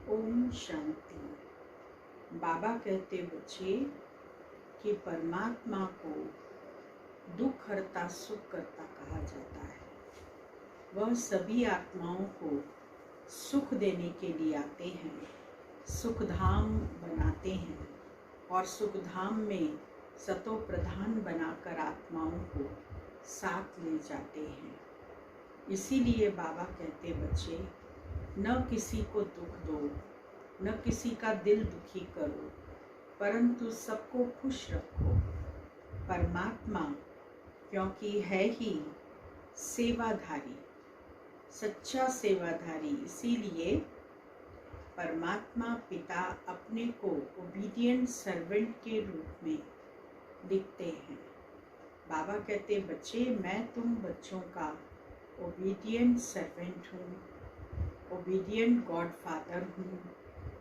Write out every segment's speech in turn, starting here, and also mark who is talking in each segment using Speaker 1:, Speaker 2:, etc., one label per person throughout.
Speaker 1: ओम शांति। बाबा कहते बच्चे कि परमात्मा को दुख हरता सुख करता कहा जाता है। वह सभी आत्माओं को सुख देने के लिए आते हैं, सुखधाम बनाते हैं और सुखधाम में सतो प्रधान बनाकर आत्माओं को साथ ले जाते हैं। इसीलिए बाबा कहते बच्चे, न किसी को दुख दो, न किसी का दिल दुखी करो, परंतु सबको खुश रखो। परमात्मा क्योंकि है ही सेवाधारी, सच्चा सेवाधारी, इसीलिए परमात्मा पिता अपने को ओबीडिएंट सर्वेंट के रूप में दिखते हैं। बाबा कहते बच्चे, मैं तुम बच्चों का ओबीडिएंट सर्वेंट हूँ, ओबीडिएंट गॉड फादर हूँ।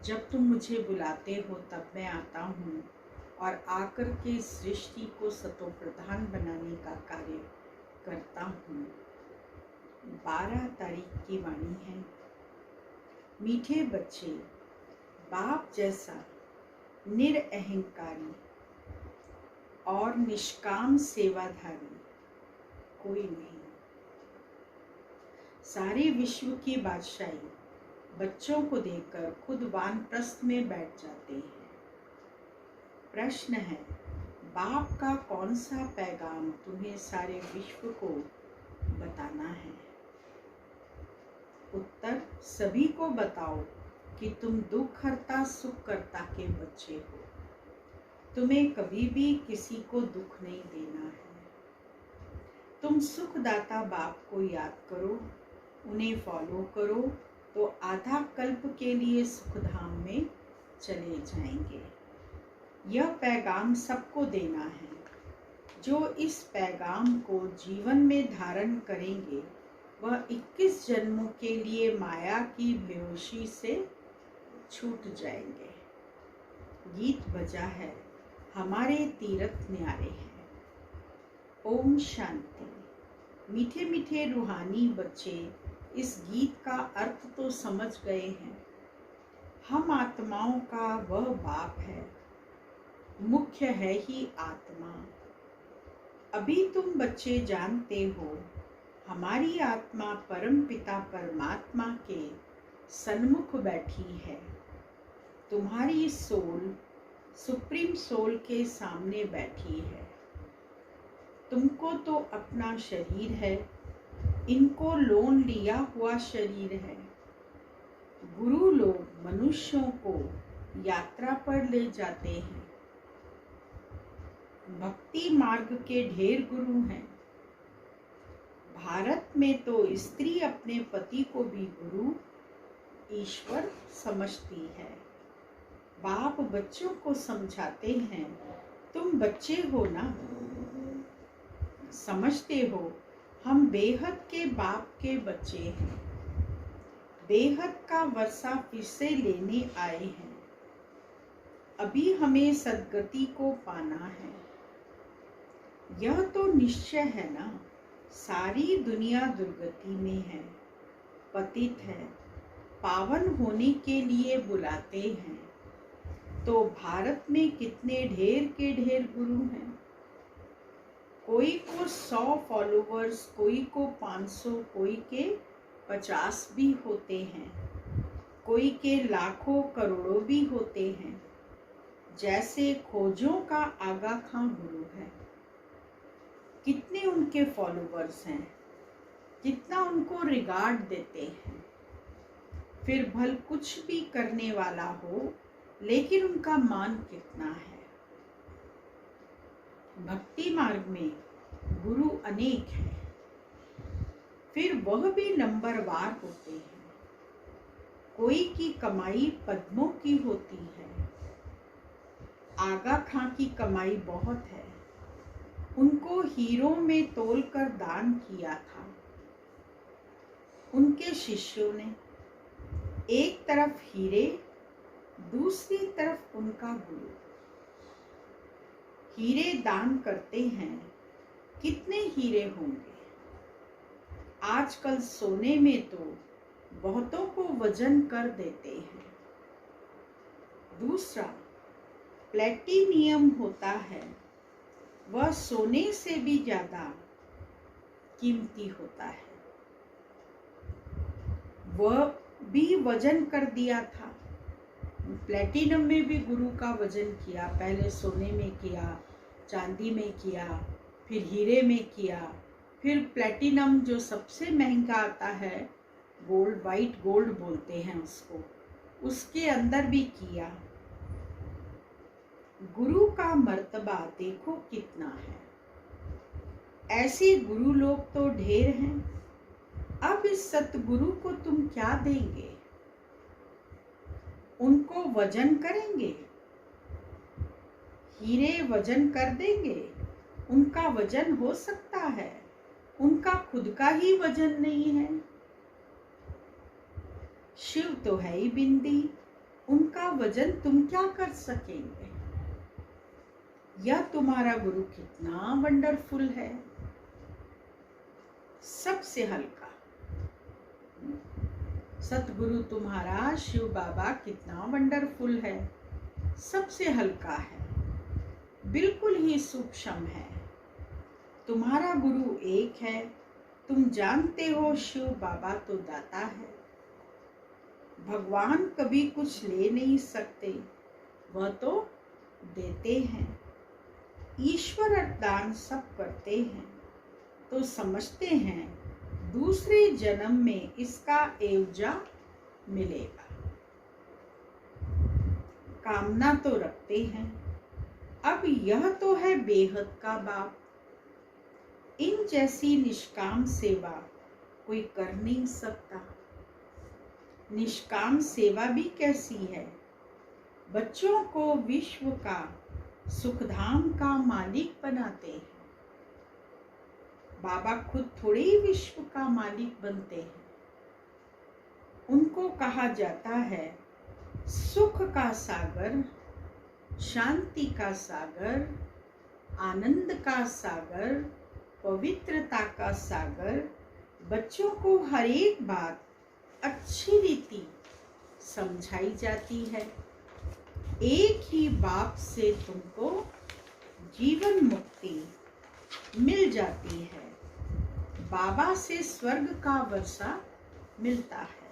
Speaker 1: जब तुम मुझे बुलाते हो तब मैं आता हूँ और आकर के सृष्टि को सतो प्रधान बनाने का कार्य करता हूँ। 12 तारीख की वाणी है। मीठे बच्चे, बाप जैसा निरअहंकारी और निष्काम सेवाधारी कोई नहीं। सारे विश्व की बादशाही बच्चों को देकर खुद वानप्रस्थ में बैठ जाते हैं। प्रश्न है, बाप का कौन सा पैगाम तुम्हें सारे विश्व को बताना है? उत्तर, सभी को बताओ कि तुम दुख हरता सुख करता के बच्चे हो। तुम्हें कभी भी किसी को दुख नहीं देना है। तुम सुखदाता बाप को याद करो, उन्हें फॉलो करो तो आधा कल्प के लिए सुखधाम में चले जाएंगे। यह पैगाम सबको देना है। जो इस पैगाम को जीवन में धारण करेंगे वह 21 जन्मों के लिए माया की बेहोशी से छूट जाएंगे। गीत बजा है, हमारे तीर्थ न्यारे हैं। ओम शांति। मीठे मीठे रूहानी बच्चे इस गीत का अर्थ तो समझ गए हैं। हम आत्माओं का वह बाप है, मुख्य है ही आत्मा। अभी तुम बच्चे जानते हो, हमारी आत्मा परम पिता परमात्मा के सन्मुख बैठी है। तुम्हारी सोल सुप्रीम सोल के सामने बैठी है। तुमको तो अपना शरीर है, इनको लोन लिया हुआ शरीर है। गुरु लोग मनुष्यों को यात्रा पर ले जाते हैं। भक्ति मार्ग के ढेर गुरु हैं। भारत में तो स्त्री अपने पति को भी गुरु ईश्वर समझती है। बाप बच्चों को समझाते हैं, तुम बच्चे हो ना, समझते हो हम बेहद के बाप के बच्चे हैं। बेहद का वर्षा फिर से लेने आए हैं। अभी हमें सद्गति को पाना है। यह तो निश्चय है ना, सारी दुनिया दुर्गति में है, पतित है। पावन होने के लिए बुलाते हैं। तो भारत में कितने ढेर के ढेर गुरु हैं। कोई को 100 फॉलोवर्स, कोई को 500, कोई के 50 भी होते हैं, कोई के लाखों करोड़ों भी होते हैं। जैसे खोजों का आगा खां गुरु है। कितने उनके फॉलोवर्स हैं, कितना उनको रिगार्ड देते हैं। फिर भल कुछ भी करने वाला हो, लेकिन उनका मान कितना है। भक्ति मार्ग में गुरु अनेक हैं, फिर वह भी नंबरवार होते हैं। कोई की कमाई पद्मों की होती है, आगा खां की कमाई बहुत है। उनको हीरों में तोलकर दान किया था। उनके शिष्यों ने एक तरफ हीरे, दूसरी तरफ उनका गुरु। हीरे दान करते हैं, कितने हीरे होंगे। आजकल सोने में तो बहुतों को वजन कर देते हैं। दूसरा प्लेटिनियम होता है, वह सोने से भी ज्यादा कीमती होता है। वह भी वजन कर दिया था। प्लेटिनम में भी गुरु का वजन किया, पहले सोने में किया, चांदी में किया, फिर हीरे में किया, फिर प्लेटिनम जो सबसे महंगा आता है, गोल्ड, वाइट गोल्ड बोलते हैं उसको, उसके अंदर भी किया। गुरु का मर्तबा देखो कितना है। ऐसे गुरु लोग तो ढेर हैं। अब इस सतगुरु को तुम क्या देंगे? उनको वजन करेंगे? हीरे वजन कर देंगे? उनका वजन हो सकता है, उनका खुद का ही वजन नहीं है। शिव तो है ही बिंदी, उनका वजन तुम क्या कर सकेंगे? यह तुम्हारा गुरु कितना वंडरफुल है, सबसे हल्का। सतगुरु तुम्हारा शिव बाबा कितना वंडरफुल है, सबसे हल्का है, बिल्कुल ही सूक्ष्म है। तुम्हारा गुरु एक है, तुम जानते हो शिव बाबा तो दाता है। भगवान कभी कुछ ले नहीं सकते, वह तो देते हैं। ईश्वर दान सब करते हैं, तो समझते हैं दूसरे जन्म में इसका एवजा मिलेगा। कामना तो रखते हैं। अब यह तो है बेहद का बाप। इन जैसी निष्काम सेवा कोई कर नहीं सकता। निष्काम सेवा भी कैसी है? बच्चों को विश्व का सुखधाम का मालिक बनाते हैं। बाबा खुद थोड़े ही विश्व का मालिक बनते हैं। उनको कहा जाता है सुख का सागर, शांति का सागर, आनंद का सागर, पवित्रता का सागर। बच्चों को हर एक बात अच्छी रीति समझाई जाती है। एक ही बाप से तुमको जीवन मुक्ति मिल जाती है। बाबा से स्वर्ग का वर्षा मिलता है।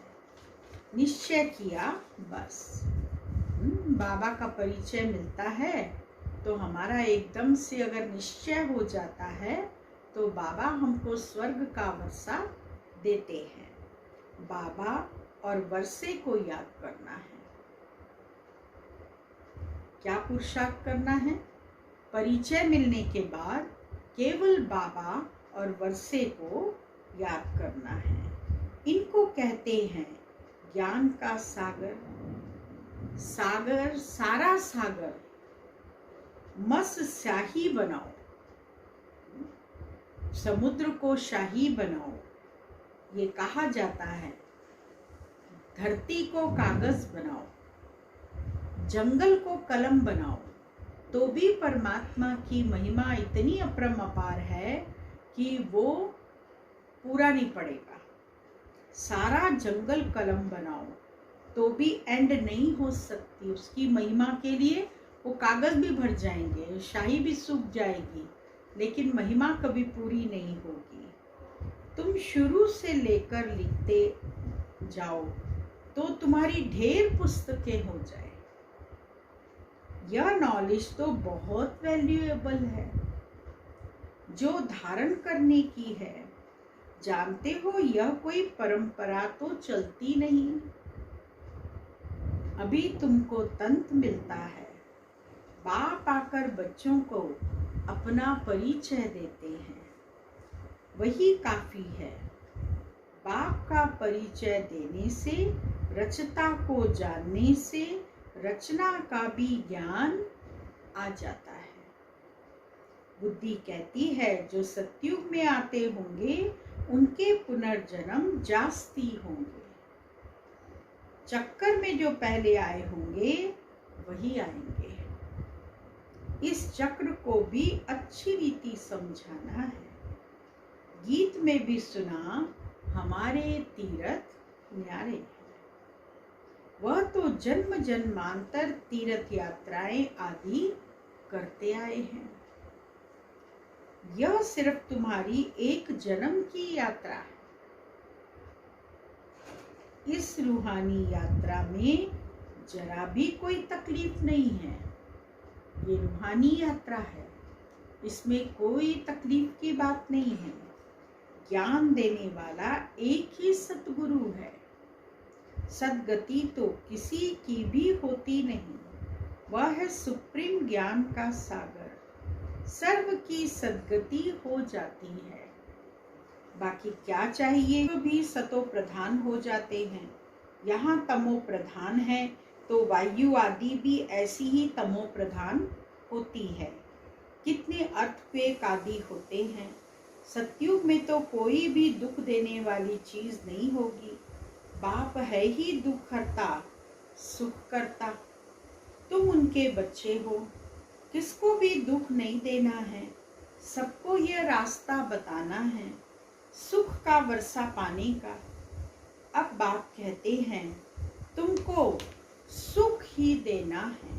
Speaker 1: निश्चय किया बस। बाबा का परिचय मिलता है तो हमारा एकदम से अगर निश्चय हो जाता है तो बाबा हमको स्वर्ग का वर्षा देते हैं। बाबा और वर्षे को याद करना है। क्या पुरुषार्थ करना है? परिचय मिलने के बाद केवल बाबा और वर्षे को याद करना है। इनको कहते हैं ज्ञान का सागर। सागर, सारा सागर मस्त शाही बनाओ, समुद्र को शाही बनाओ। ये कहा जाता है धरती को कागज बनाओ, जंगल को कलम बनाओ, तो भी परमात्मा की महिमा इतनी अपरंपार है कि वो पूरा नहीं पड़ेगा। सारा जंगल कलम बनाओ तो भी एंड नहीं हो सकती उसकी महिमा के लिए। वो कागज भी भर जाएंगे, शाही भी सूख जाएगी, लेकिन महिमा कभी पूरी नहीं होगी। तुम शुरू से लेकर लिखते जाओ तो तुम्हारी ढेर पुस्तकें हो जाए। यह नॉलेज तो बहुत वैल्यूएबल है, जो धारण करने की है। जानते हो यह कोई परंपरा तो चलती नहीं। अभी तुमको तंत्र मिलता है। बाप आकर बच्चों को अपना परिचय देते हैं, वही काफी है। बाप का परिचय देने से, रचता को जानने से रचना का भी ज्ञान आ जाता है। बुद्धि कहती है जो सतयुग में आते होंगे उनके पुनर्जन्म जास्ती होंगे। चक्कर में जो पहले आए होंगे वही आएंगे। इस चक्र को भी अच्छी रीति समझाना है। गीत में भी सुना हमारे तीरथ न्यारे हैं। वह तो जन्म जन्मांतर तीर्थ यात्राएं आदि करते आए हैं। यह सिर्फ तुम्हारी एक जन्म की यात्रा है। इस रूहानी यात्रा में जरा भी कोई तकलीफ नहीं है। ये रूहानी यात्रा है, इसमें कोई तकलीफ की बात नहीं है। ज्ञान देने वाला एक ही सतगुरु है। सदगति तो किसी की भी होती नहीं। वह है सुप्रीम ज्ञान का सागर। सर्व की सदगति हो जाती है। बाकी क्या चाहिए, तो भी सतो प्रधान हो जाते हैं। यहाँ तमो प्रधान है तो वायु आदि भी ऐसी ही तमो प्रधान होती है। कितने अर्थक्वेक आदि होते हैं। सतयुग में तो कोई भी दुख देने वाली चीज नहीं होगी। बाप है ही दुख हरता सुख करता। तुम उनके बच्चे हो, किसको भी दुख नहीं देना है। सबको यह रास्ता बताना है सुख का वर्षा पाने का। अब बाप कहते हैं तुमको सुख ही देना है।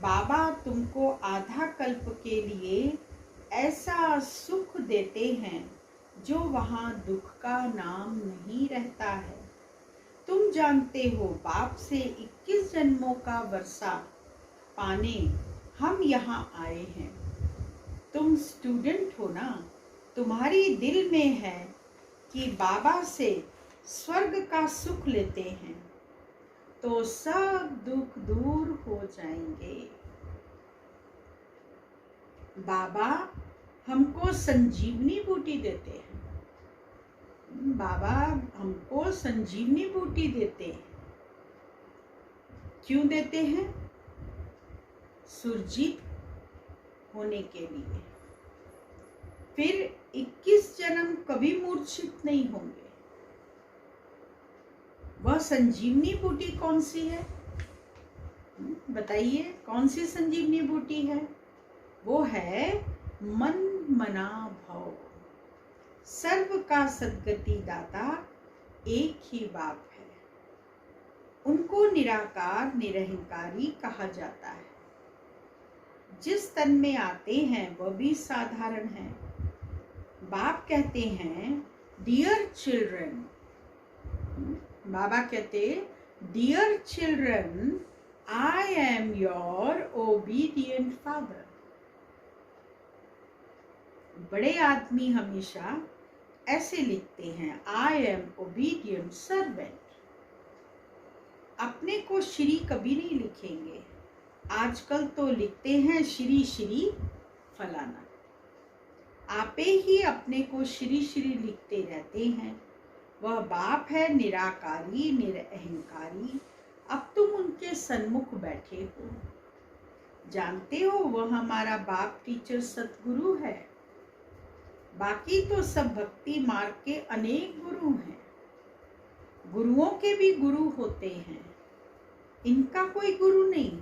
Speaker 1: बाबा तुमको आधा कल्प के लिए ऐसा सुख देते हैं जो वहाँ दुख का नाम नहीं रहता है। तुम जानते हो बाप से 21 जन्मों का वर्षा पाने हम यहाँ आए हैं। तुम स्टूडेंट हो ना, तुम्हारी दिल में है कि बाबा से स्वर्ग का सुख लेते हैं तो सब दुख दूर हो जाएंगे। बाबा हमको संजीवनी बूटी देते हैं। बाबा हमको संजीवनी बूटी देते हैं। क्यों देते हैं? सुरजीत होने के लिए। फिर 21 जन्म कभी मूर्छित नहीं होंगे। वह संजीवनी बूटी कौन सी है? बताइए कौन सी संजीवनी बूटी है? वो है मन मना भाव। सर्व का सद्गति दाता एक ही बाप है। उनको निराकार निरहंकारी कहा जाता है। जिस तन में आते हैं वह भी साधारण है। बाप कहते हैं डियर चिल्ड्रन। बाबा कहते dear children I am your obedient father. बड़े आदमी हमेशा ऐसे लिखते हैं आई एम ओबीडियंट सर्वेंट। अपने को श्री कभी नहीं लिखेंगे। आजकल तो लिखते हैं श्री श्री फलाना। आपे ही अपने को श्री श्री लिखते रहते हैं। वह बाप है निराकारी निरअहंकारी। अब तुम उनके सन्मुख बैठे हो। जानते हो वह हमारा बाप टीचर सतगुरु है। बाकी तो सब भक्ति मार्ग के अनेक गुरु हैं। गुरुओं के भी गुरु होते हैं, इनका कोई गुरु नहीं।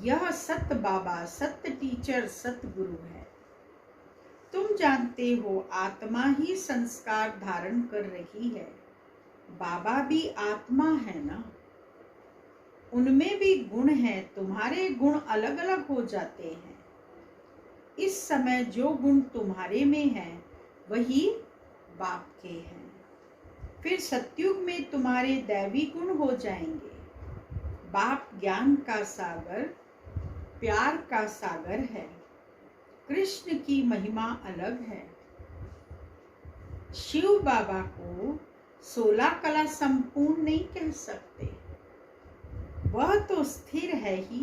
Speaker 1: यह सत्य बाबा सत्य टीचर सत्य गुरु है। तुम जानते हो आत्मा ही संस्कार धारण कर रही है। बाबा भी आत्मा है ना, उनमें भी गुण है। तुम्हारे गुण अलग अलग हो जाते हैं। इस समय जो गुण तुम्हारे में है वही बाप के हैं। फिर सतयुग में तुम्हारे दैवी गुण हो जाएंगे। बाप ज्ञान का सागर प्यार का सागर है। कृष्ण की महिमा अलग है। शिव बाबा को 16 कला संपूर्ण नहीं कह सकते। वह तो स्थिर है ही।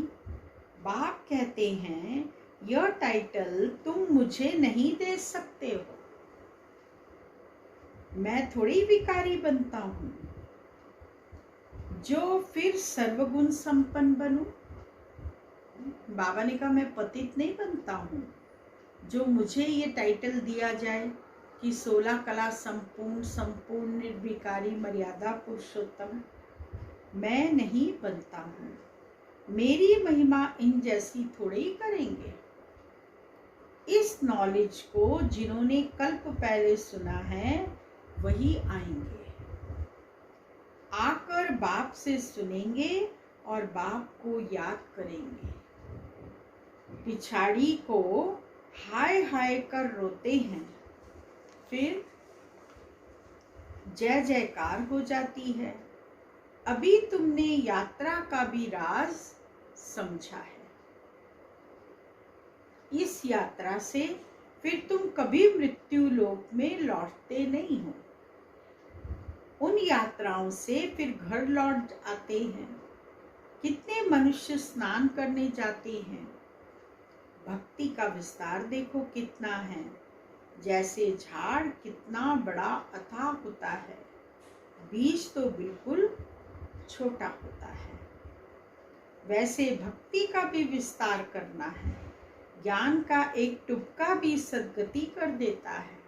Speaker 1: बाप कहते हैं यह टाइटल तुम मुझे नहीं दे सकते हो। मैं थोड़ी भिखारी बनता हूं जो फिर सर्वगुण संपन्न बनूं। बाबा ने कहा मैं पतित नहीं बनता हूं जो मुझे ये टाइटल दिया जाए कि 16 कला संपूर्ण निर्विकारी मर्यादा पुरुषोत्तम। मैं नहीं बनता हूं। मेरी महिमा इन जैसी थोड़ी ही करेंगे। इस नॉलेज को जिन्होंने कल्प पहले सुना है वही आएंगे। आकर बाप से सुनेंगे और बाप को याद करेंगे। पिछाड़ी को हाय हाय कर रोते हैं, फिर जय जयकार हो जाती है। अभी तुमने यात्रा का भी राज समझा है। इस यात्रा से फिर तुम कभी मृत्यु लोक में लौटते नहीं हो। उन यात्राओं से फिर घर लौट आते हैं। कितने मनुष्य स्नान करने जाते हैं। भक्ति का विस्तार देखो कितना है। जैसे झाड़ कितना बड़ा अथाह होता है, बीज तो बिल्कुल छोटा होता है। वैसे भक्ति का भी विस्तार करना है। ज्ञान का एक टुपका भी सद्गति कर देता है।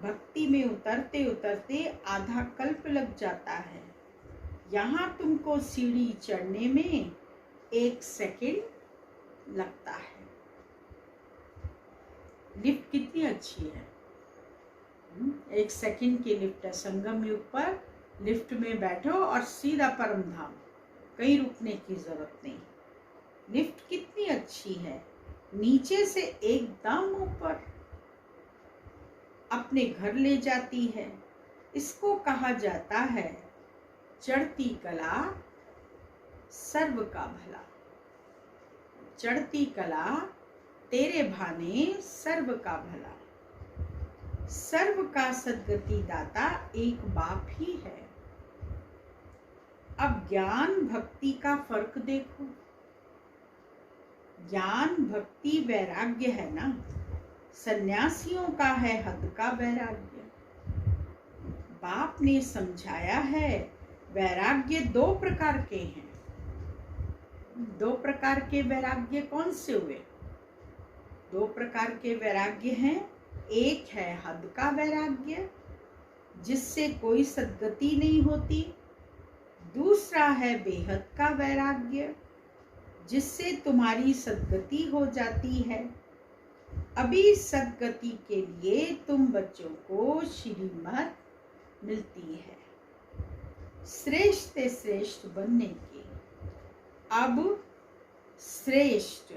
Speaker 1: भक्ति में उतरते उतरते आधा कल्प लग जाता है। यहाँ तुमको सीढ़ी चढ़ने में 1 सेकंड लगता है। लिफ्ट कितनी अच्छी है। 1 सेकंड की लिफ्ट है। संगम युग पर लिफ्ट में बैठो और सीधा परम धाम, कहीं रुकने की जरूरत नहीं। लिफ्ट कितनी अच्छी है। नीचे से एकदम ऊपर अपने घर ले जाती है। इसको कहा जाता है चढ़ती कला सर्व का भला। चढ़ती कला तेरे भाने सर्व का भला। सर्व का सद्गति दाता एक बाप ही है। अब ज्ञान भक्ति का फर्क देखो। ज्ञान भक्ति वैराग्य है ना। सन्यासियों का है हद का वैराग्य। बाप ने समझाया है वैराग्य 2 प्रकार के हैं। 2 प्रकार के वैराग्य कौन से हुए? 2 प्रकार के वैराग्य हैं। एक है हद का वैराग्य, जिससे कोई सद्गति नहीं होती। दूसरा है बेहद का वैराग्य, जिससे तुम्हारी सद्गति हो जाती है। अभी सद्गति के लिए तुम बच्चों को श्रीमत मिलती है श्रेष्ठ से श्रेष्ठ बनने की। अब श्रेष्ठ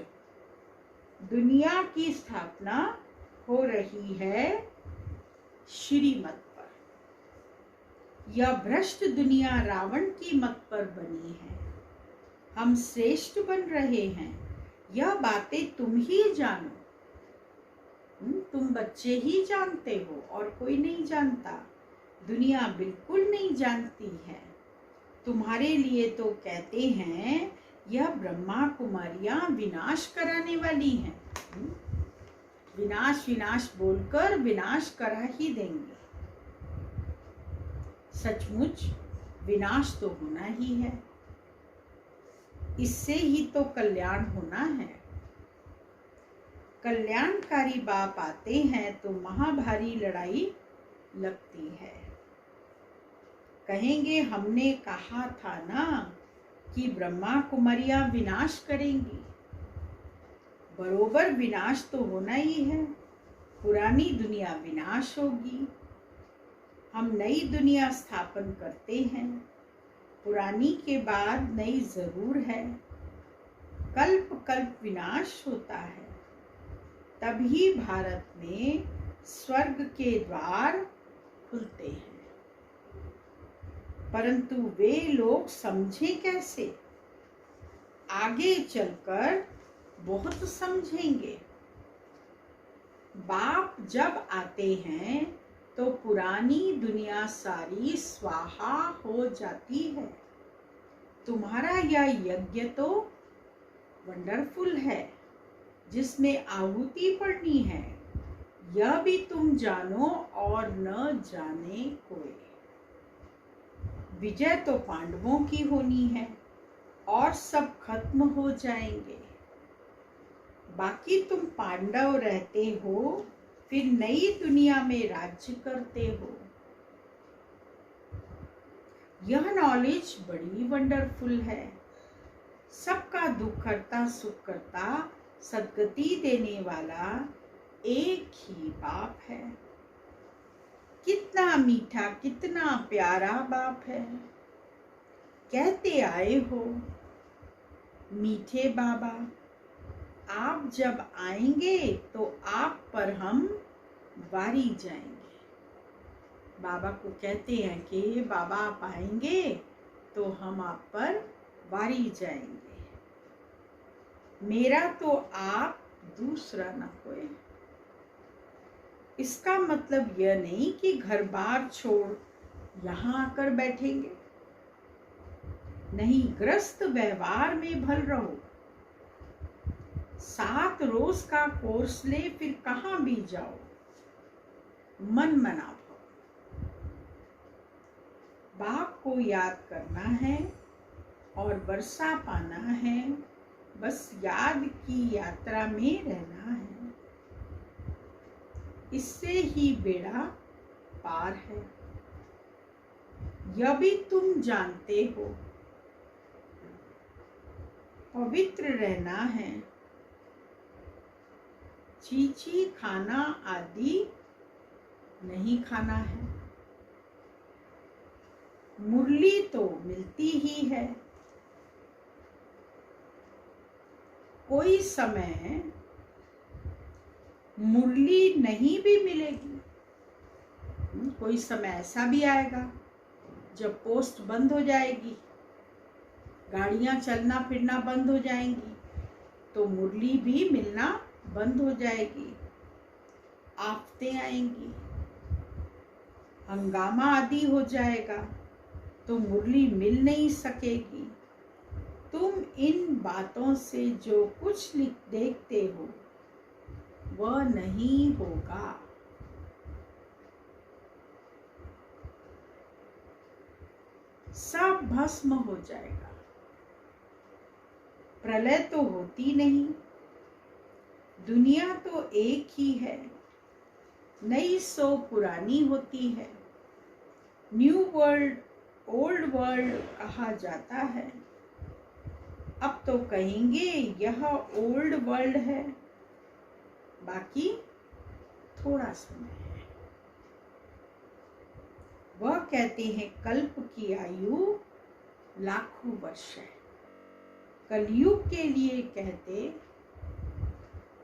Speaker 1: दुनिया की स्थापना हो रही है श्रीमत पर। यह भ्रष्ट दुनिया रावण की मत पर बनी है। हम श्रेष्ठ बन रहे हैं। यह बातें तुम ही जानो। तुम बच्चे ही जानते हो और कोई नहीं जानता। दुनिया बिल्कुल नहीं जानती है। तुम्हारे लिए तो कहते हैं यह ब्रह्मा कुमारियां विनाश कराने वाली हैं। विनाश विनाश बोलकर विनाश करा ही देंगे। सचमुच विनाश तो होना ही है। इससे ही तो कल्याण होना है। कल्याणकारी बाप आते हैं तो महाभारी लड़ाई लगती है। कहेंगे हमने कहा था ना कि ब्रह्मा कुमारियां विनाश करेंगी। बरोबर विनाश तो होना ही है। पुरानी दुनिया विनाश होगी। हम नई दुनिया स्थापन करते हैं। पुरानी के बाद नई जरूर है। कल्प कल्प विनाश होता है। तभी भारत में स्वर्ग के द्वार खुलते हैं। परंतु वे लोग समझे कैसे? आगे चलकर बहुत समझेंगे। बाप जब आते हैं तो पुरानी दुनिया सारी स्वाहा हो जाती है। तुम्हारा यह यज्ञ तो वंडरफुल है, जिसमें आहुति पड़नी है। यह भी तुम जानो और न जाने कोई। विजय तो पांडवों की होनी है और सब खत्म हो जाएंगे। बाकी तुम पांडव रहते हो, फिर नई दुनिया में राज्य करते हो। यह नॉलेज बड़ी वंडरफुल है। सबका दुख करता सुख करता सद्गति देने वाला एक ही बाप है। कितना मीठा कितना प्यारा बाप है। कहते आए हो मीठे बाबा, आप जब आएंगे तो आप पर हम वारी जाएंगे। बाबा को कहते हैं कि बाबा आप आएंगे तो हम आप पर वारी जाएंगे, मेरा तो आप दूसरा न कोई। इसका मतलब यह नहीं कि घर बार छोड़ यहाँ आकर बैठेंगे, नहीं, ग्रस्त व्यवहार में भल रहो। 7 रोज का कोर्स ले फिर कहाँ भी जाओ, मन मना भाव। बाप को याद करना है और वर्षा पाना है, बस याद की यात्रा में रहना है, इससे ही बेड़ा पार है। यह भी तुम जानते हो, पवित्र रहना है, चीची खाना आदि नहीं खाना है। मुरली तो मिलती ही है, कोई समय मुरली नहीं भी मिलेगी। कोई समय ऐसा भी आएगा जब पोस्ट बंद हो जाएगी, गाड़ियां चलना फिरना बंद हो जाएंगी, तो मुरली भी मिलना बंद हो जाएगी। आफतें आएंगी, हंगामा आदि हो जाएगा, तो मुरली मिल नहीं सकेगी। तुम इन बातों से जो कुछ देखते हो वह नहीं होगा। सब भस्म हो जाएगा। प्रलय तो होती नहीं, दुनिया तो एक ही है, नई सो पुरानी होती है। न्यू वर्ल्ड ओल्ड वर्ल्ड कहा जाता है, अब तो कहेंगे यह ओल्ड वर्ल्ड है, बाकी थोड़ा समय है। वह कहते हैं कल्प की आयु लाखों वर्ष है, कलयुग के लिए कहते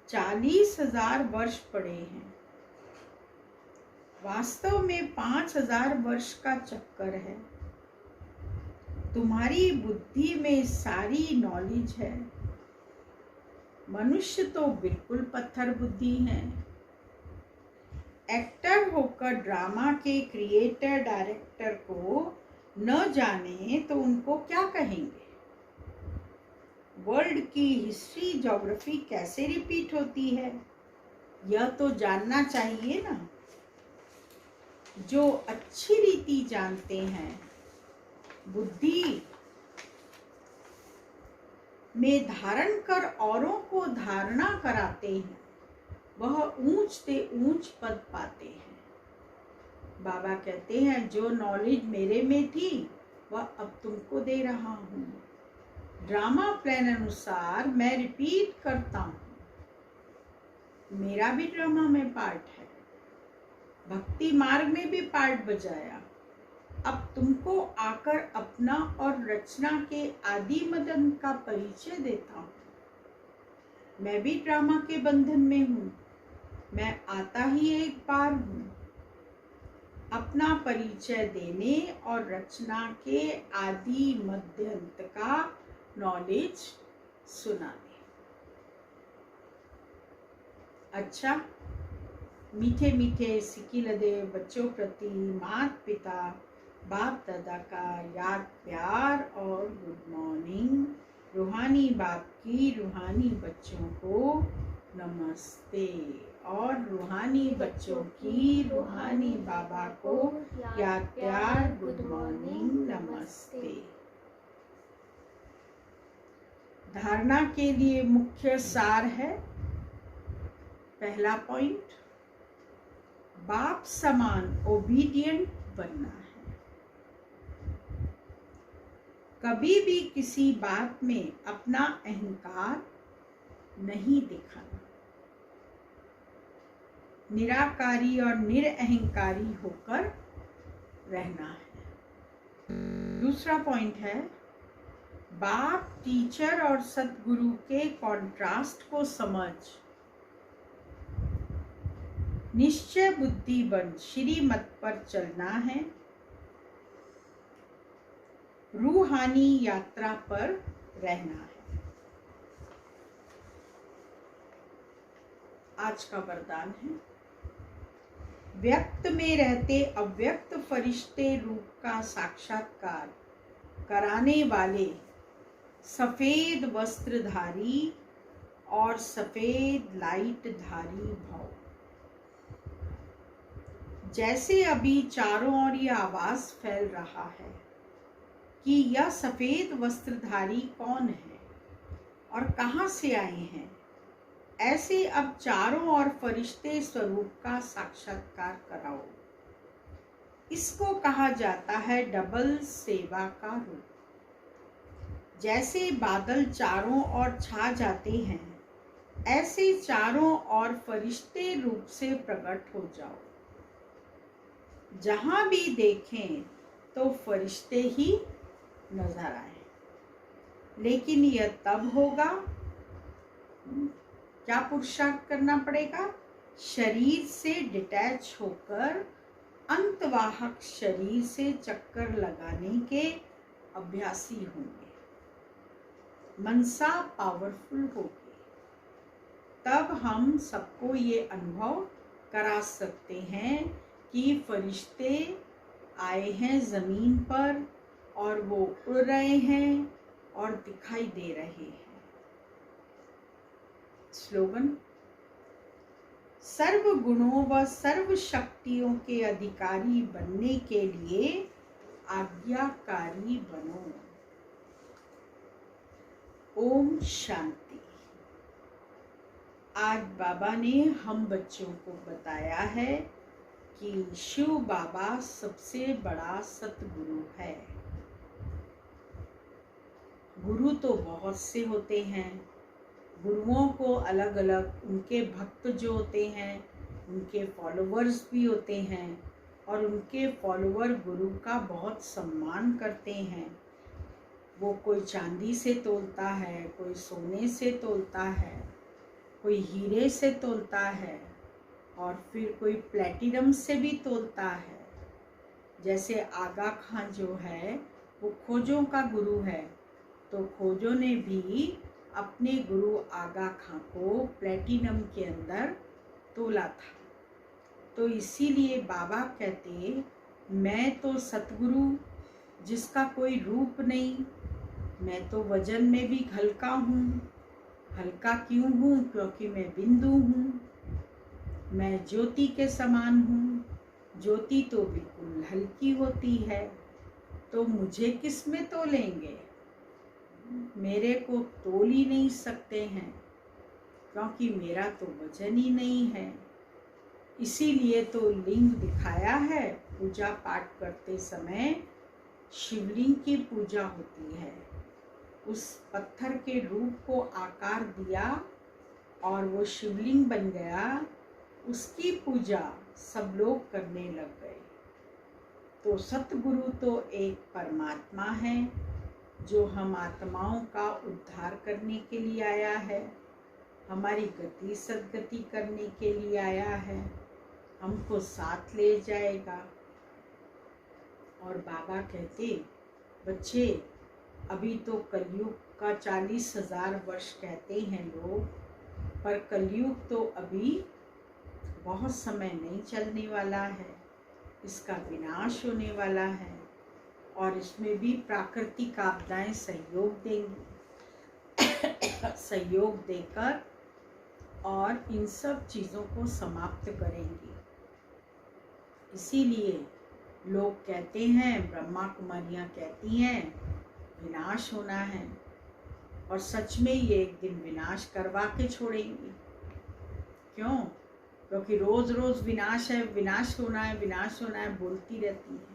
Speaker 1: 40,000 वर्ष पड़े हैं। वास्तव में 5,000 वर्ष का चक्कर है। तुम्हारी बुद्धि में सारी नॉलेज है, मनुष्य तो बिल्कुल पत्थर बुद्धि है। एक्टर होकर ड्रामा के क्रिएटर डायरेक्टर को न जाने तो उनको क्या कहेंगे? वर्ल्ड की हिस्ट्री ज्योग्राफी कैसे रिपीट होती है, यह तो जानना चाहिए ना। जो अच्छी रीति जानते हैं, बुद्धि में धारण कर औरों को धारणा कराते हैं, वह ऊंच से ऊंच पद पाते हैं। बाबा कहते हैं जो नॉलेज मेरे में थी वह अब तुमको दे रहा हूँ। ड्रामा प्लान अनुसार मैं रिपीट करता हूँ, मेरा भी ड्रामा में पार्ट है, भक्ति मार्ग में भी पार्ट बजाया। अब तुमको आकर अपना और रचना के आदि मदन का परिचय देता हूँ। मैं भी ड्रामा के बंधन में हूँ, मैं आता ही एक बार हूँ। अपना परिचय देने और रचना के आदि मध्य अंत का नॉलेज सुनाने। अच्छा, मीठे मीठे सिकिलदे बच्चों प्रति माता पिता बाप दादा का याद प्यार और गुड मॉर्निंग। रूहानी बाप की रूहानी बच्चों को नमस्ते और रूहानी बच्चों की रूहानी बाबा को याद प्यार गुड मॉर्निंग नमस्ते। धारणा के लिए मुख्य सार है, पहला पॉइंट, बाप समान ओबीडिएंट बनना है। कभी भी किसी बात में अपना अहंकार नहीं दिखाना, निराकारी और निरअहंकारी होकर रहना है। दूसरा पॉइंट है, बाप, टीचर और सतगुरु के कॉन्ट्रास्ट को समझ निश्चय बुद्धि बन श्रीमत पर चलना है, रूहानी यात्रा पर रहना है। आज का वरदान है, व्यक्त में रहते अव्यक्त फरिश्ते रूप का साक्षात्कार कराने वाले सफेद वस्त्रधारी और सफेद लाइट धारी भव। जैसे अभी चारों ओर यह आवाज फैल रहा है कि यह सफेद वस्त्रधारी कौन है और कहां से आए हैं, ऐसे अब चारों ओर फरिश्ते स्वरूप का साक्षात्कार कराओ। इसको कहा जाता है डबल सेवा का रूप। जैसे बादल चारों ओर छा जाते हैं, ऐसे चारों ओर फरिश्ते रूप से प्रकट हो जाओ। जहां भी देखें तो फरिश्ते ही नजर आए। लेकिन यह तब होगा, क्या पुरुषार्थ करना पड़ेगा? शरीर से डिटैच होकर अंतवाहक शरीर से चक्कर लगाने के अभ्यासी होंगे, मनसा पावरफुल होगी। तब हम सबको ये अनुभव करा सकते हैं कि फरिश्ते आए हैं जमीन पर और वो उड़ रहे हैं और दिखाई दे रहे हैं। स्लोगन, सर्व गुणों व सर्व शक्तियों के अधिकारी बनने के लिए आज्ञाकारी बनो। ओम शांति। आज बाबा ने हम बच्चों को बताया है कि शिव बाबा सबसे बड़ा सतगुरु है। गुरु तो बहुत से होते हैं, गुरुओं को अलग अलग उनके भक्त जो होते हैं उनके फॉलोअर्स भी होते हैं और उनके फॉलोअर गुरु का बहुत सम्मान करते हैं। वो कोई चांदी से तोलता है, कोई सोने से तोलता है, कोई हीरे से तोलता है और फिर कोई प्लेटिनम से भी तोलता है। जैसे आगा खां जो है वो खोजों का गुरु है, तो खोजों ने भी अपने गुरु आगा खां को प्लेटिनम के अंदर तोला था। तो इसीलिए बाबा कहते, मैं तो सतगुरु जिसका कोई रूप नहीं, मैं तो वजन में भी हल्का हूँ। हल्का क्यों हूँ? क्योंकि मैं बिंदु हूँ। मैं ज्योति के समान हूँ। ज्योति तो बिल्कुल हल्की होती है, तो मुझे किस में तोलेंगे? मेरे को तोल ही नहीं सकते हैं, क्योंकि मेरा तो वजन ही नहीं है। इसीलिए तो लिंग दिखाया है। पूजा पाठ करते समय शिवलिंग की पूजा होती है। उस पत्थर के रूप को आकार दिया और वो शिवलिंग बन गया, उसकी पूजा सब लोग करने लग गए। तो सतगुरु तो एक परमात्मा है जो हम आत्माओं का उद्धार करने के लिए आया है, हमारी गति सदगति करने के लिए आया है, हमको साथ ले जाएगा। और बाबा कहते, बच्चे अभी तो कलयुग का 40,000 वर्ष कहते हैं लोग, पर कलयुग तो अभी बहुत समय नहीं चलने वाला है। इसका विनाश होने वाला है और इसमें भी प्राकृतिक आपदाएं सहयोग देंगी सहयोग देकर और इन सब चीज़ों को समाप्त करेंगी। इसीलिए लोग कहते हैं, ब्रह्मा कुमारियाँ कहती हैं विनाश होना है, और सच में ये एक दिन विनाश करवा के छोड़ेंगी। क्यों? क्योंकि रोज रोज विनाश है, विनाश होना है, विनाश होना है बोलती रहती है।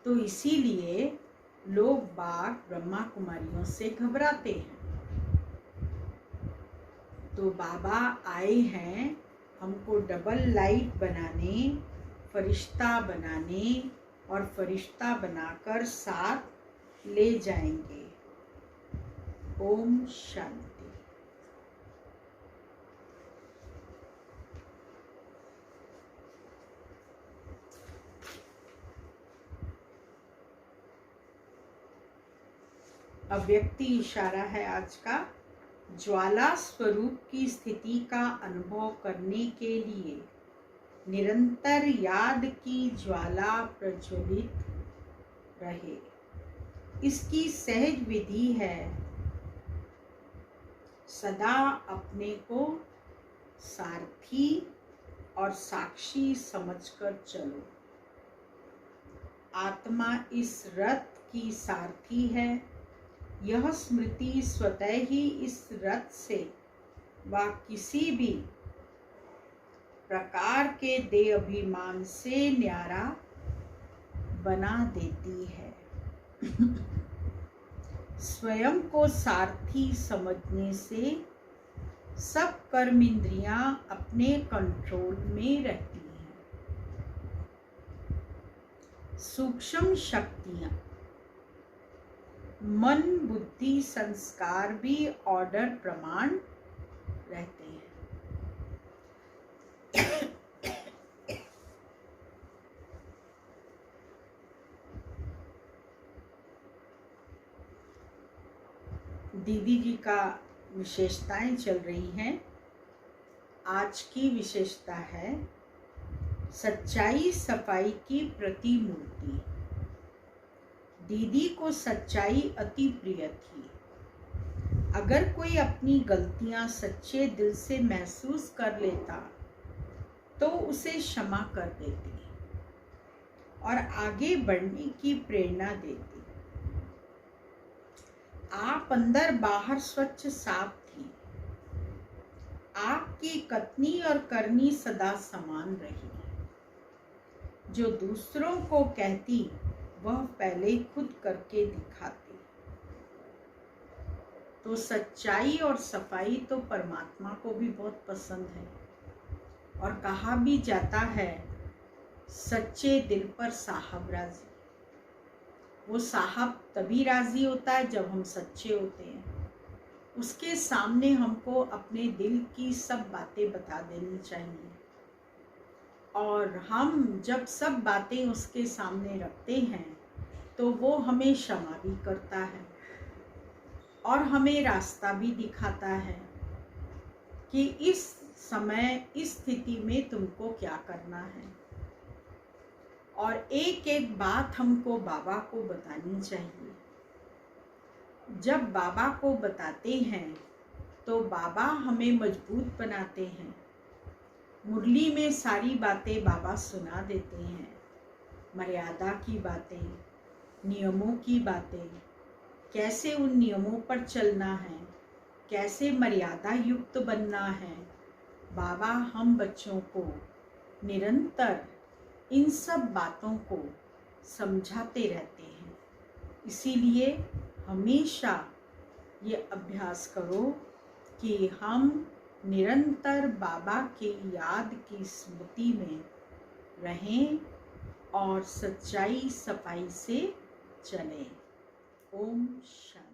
Speaker 1: तो इसीलिए लोग बाग ब्रह्मा कुमारियों से घबराते हैं। तो बाबा आए हैं हमको डबल लाइट बनाने, फरिश्ता बनाने और फरिश्ता बनाकर साथ ले जाएंगे। ओम शांति। अव्यक्ति इशारा है आज का। ज्वाला स्वरूप की स्थिति का अनुभव करने के लिए निरंतर याद की ज्वाला प्रज्वलित रहे। इसकी सहज विधि है सदा अपने को सारथी और साक्षी समझकर चलो। आत्मा इस रथ की सारथी है। यह स्मृति स्वतः ही इस रथ से व किसी भी प्रकार के देह अभिमान से न्यारा बना देती है। स्वयं को सारथी समझने से सब कर्म इंद्रियां अपने कंट्रोल में रहती हैं। सूक्ष्म शक्तियां, मन, बुद्धि, संस्कार भी ऑर्डर प्रमाण रहते हैं। दीदी जी का विशेषताएं चल रही हैं। आज की विशेषता है सच्चाई सफाई की प्रतिमूर्ति। दीदी को सच्चाई अति प्रिय थी। अगर कोई अपनी गलतियां सच्चे दिल से महसूस कर लेता तो उसे क्षमा कर देती और आगे बढ़ने की प्रेरणा देती। आप अंदर बाहर स्वच्छ साफ थी। आपकी कथनी और करनी सदा समान रही। जो दूसरों को कहती वह पहले खुद करके दिखाती। तो सच्चाई और सफाई तो परमात्मा को भी बहुत पसंद है। और कहा भी जाता है सच्चे दिल पर साहब राजी। वो साहब तभी राजी होता है जब हम सच्चे होते हैं। उसके सामने हमको अपने दिल की सब बातें बता देनी चाहिए। और हम जब सब बातें उसके सामने रखते हैं तो वो हमें क्षमा भी करता है और हमें रास्ता भी दिखाता है कि इस समय इस स्थिति में तुमको क्या करना है। और एक एक बात हमको बाबा को बतानी चाहिए। जब बाबा को बताते हैं तो बाबा हमें मजबूत बनाते हैं। मुरली में सारी बातें बाबा सुना देते हैं। मर्यादा की बातें, नियमों की बातें, कैसे उन नियमों पर चलना है, कैसे मर्यादा युक्त बनना है। बाबा हम बच्चों को निरंतर इन सब बातों को समझाते रहते हैं। इसीलिए हमेशा ये अभ्यास करो कि हम निरंतर बाबा के याद की स्मृति में रहें और सच्चाई सफाई से चलें। ओम शांति।